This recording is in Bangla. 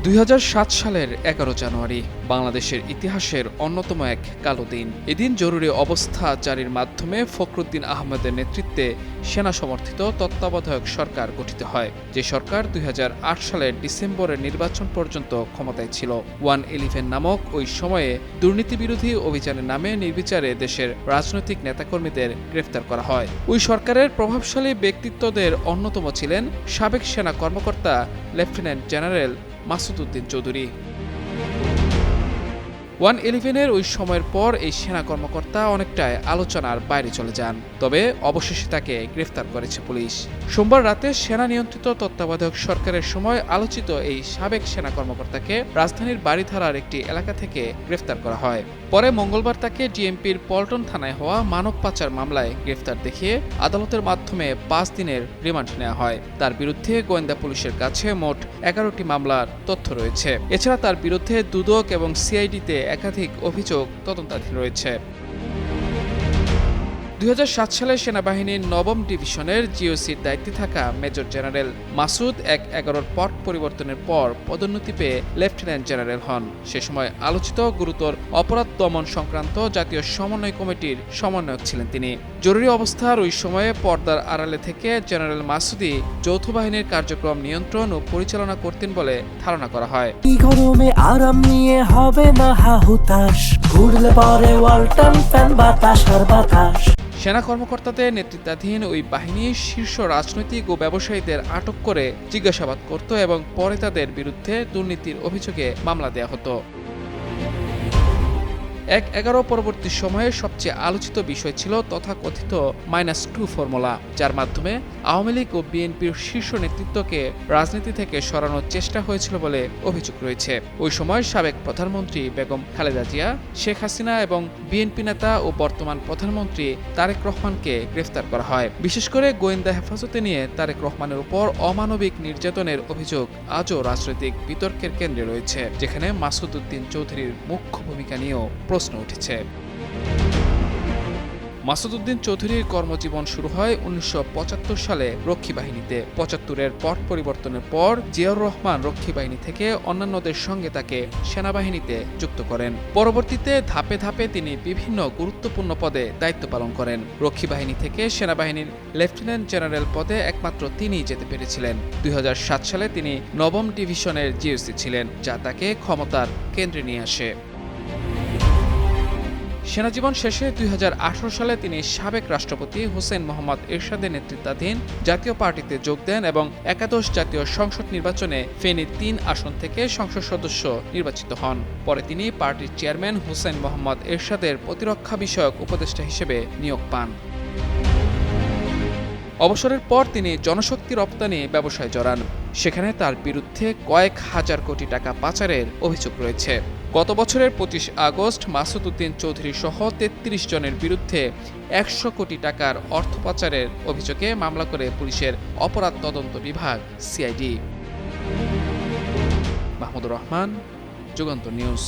2007 সালের 11 জানুয়ারি বাংলাদেশের ইতিহাসের অন্যতম এক কালো দিন। এদিন জরুরি অবস্থা জারির মাধ্যমে ফখরুদ্দীন আহমেদের নেতৃত্বে সেনা সমর্থিত তত্ত্বাবধায়ক সরকার গঠিত হয়, যে সরকার 2008 সালের ডিসেম্বরের নির্বাচন পর্যন্ত ক্ষমতায় ছিল। 111 নামক ওই সময়ে দুর্নীতিবিরোধী অভিযানের নামে নির্বিচারে দেশের রাজনৈতিক নেতাকর্মীদের গ্রেফতার করা হয়। ওই সরকারের প্রভাবশালী ব্যক্তিত্বদের অন্যতম ছিলেন সাবেক সেনা কর্মকর্তা লেফটেন্যান্ট জেনারেল মাসুদ উদ্দিন চৌধুরী। 111-এর ওই সময়ের পর এই সেনা কর্মকর্তা অনেকটাই আলোচনার বাইরে চলে যান, তবে অবশেষে তাকে গ্রেফতার করেছে পুলিশ। সোমবার রাতে সেনা নিয়ন্ত্রিত তত্ত্বাবধায়ক সরকারের সময় আলোচিত এই সাবেক সেনা কর্মকর্তাকে রাজধানীর বারিধারার একটি এলাকা থেকে গ্রেফতার করা হয়। পরে মঙ্গলবার তাকে ডিএমপির পল্টন থানায় হওয়া মানব পাচার মামলায় গ্রেফতার দেখিয়ে আদালতের মাধ্যমে 5 দিনের রিমান্ড নেওয়া হয়। তার বিরুদ্ধে গোয়েন্দা পুলিশের কাছে মোট 11টি মামলার তথ্য রয়েছে। এছাড়া তার বিরুদ্ধে দুদক এবং সিআইডিতে একাধিক অভিযোগ তদন্তাধীন রয়েছে। 2007 সালে সেনাবাহিনীর 9ম ডিভিশনের জিওসির দায়িত্বে থাকা মেজর জেনারেল মাসুদ 1-11 পদ পরিবর্তনের পর পদোন্নতি পেয়ে লেফটেন্যান্ট জেনারেল হন। সে সময় আলোচিত গুরুতর অপরাধ দমন সংক্রান্ত জাতীয় সমন্বয় কমিটির সমন্বয়ক ছিলেন তিনি। জরুরি অবস্থার ওই সময়ে পর্দার আড়ালে থেকে জেনারেল মাসুদি যৌথ বাহিনীর কার্যক্রম নিয়ন্ত্রণ ও পরিচালনা করতেন বলে ধারণা করা হয়। গরমে আরাম নিয়ে হবে না হাহুতাশ, ঘুরলে পরে ওয়ালটন ফ্যান বাতাস আর বাতাস। সেনা কর্মকর্তাদের নেতৃত্বাধীন ওই বাহিনী শীর্ষ রাজনৈতিক ও ব্যবসায়ীদের আটক করে জিজ্ঞাসাবাদ করত এবং পরে তাদের বিরুদ্ধে দুর্নীতির অভিযোগে মামলা দেয়া হতো। 1-11 পরবর্তী সময়ে সবচেয়ে আলোচিত বিষয় ছিল তথাকথিত -2 ফর্মুলা, যার মাধ্যমে আওয়ামী লীগ ও বিএনপির শীর্ষ নেতৃত্বকে রাজনীতি থেকে সরানোর চেষ্টা হয়েছিল বলে অভিযোগ রয়েছে। ওই সময় সাবেক প্রধানমন্ত্রী বেগম খালেদা জিয়া, শেখ হাসিনা এবং বিএনপি নেতা ও বর্তমান প্রধানমন্ত্রী তারেক রহমানকে গ্রেফতার করা হয়। বিশেষ করে গোয়েন্দা হেফাজতে নিয়ে তারেক রহমানের উপর অমানবিক নির্যাতনের অভিযোগ আজও রাজনৈতিক বিতর্কের কেন্দ্রে রয়েছে, যেখানে মাসুদ উদ্দিন চৌধুরীর মুখ্য ভূমিকা নিয়েও প্রশ্ন উঠেছে। মাসুদ উদ্দিন চৌধুরীর কর্মজীবন শুরু হয় 1975 সালে রক্ষী বাহিনীতে। 75-এর পট পরিবর্তনের পর জিয়াউর রহমান রক্ষী বাহিনী থেকে অন্যান্যদের সঙ্গে তাকে সেনাবাহিনীতে যুক্ত করেন। পরবর্তীতে ধাপে ধাপে তিনি বিভিন্ন গুরুত্বপূর্ণ পদে দায়িত্ব পালন করেন। রক্ষী বাহিনী থেকে সেনাবাহিনীর লেফটেন্যান্ট জেনারেল পদে একমাত্র তিনিই যেতে পেরেছিলেন। 2007 সালে তিনি 9ম ডিভিশনের জিওসি ছিলেন, যা তাকে ক্ষমতার কেন্দ্রে নিয়ে আসে। সেনাজীবন শেষে 2018 সালে তিনি সাবেক রাষ্ট্রপতি হোসেন মোহাম্মদ এরশাদের নেতৃত্বাধীন জাতীয় পার্টিতে যোগ দেন এবং একাদশ জাতীয় সংসদ নির্বাচনে ফেনী 3 আসন থেকে সংসদ সদস্য নির্বাচিত হন। পরে তিনি পার্টির চেয়ারম্যান হোসেন মোহাম্মদ এরশাদের প্রতিরক্ষা বিষয়ক উপদেষ্টা হিসেবে নিয়োগ পান। অবসরের পর তিনি জনশক্তি রপ্তানি ব্যবসায় জড়ান। সেখানে তার বিরুদ্ধে কয়েক হাজার কোটি টাকা পাচারের অভিযোগ রয়েছে। গত বছরের 25 আগস্ট মাসুদ উদ্দিন চৌধুরী সহ 33 জনের বিরুদ্ধে 100 কোটি টাকার অর্থ পাচারের অভিযোগে মামলা করে পুলিশের অপরাধ তদন্ত বিভাগ সিআইডি। মাহমুদুর রহমান, যুগান্তর নিউজ।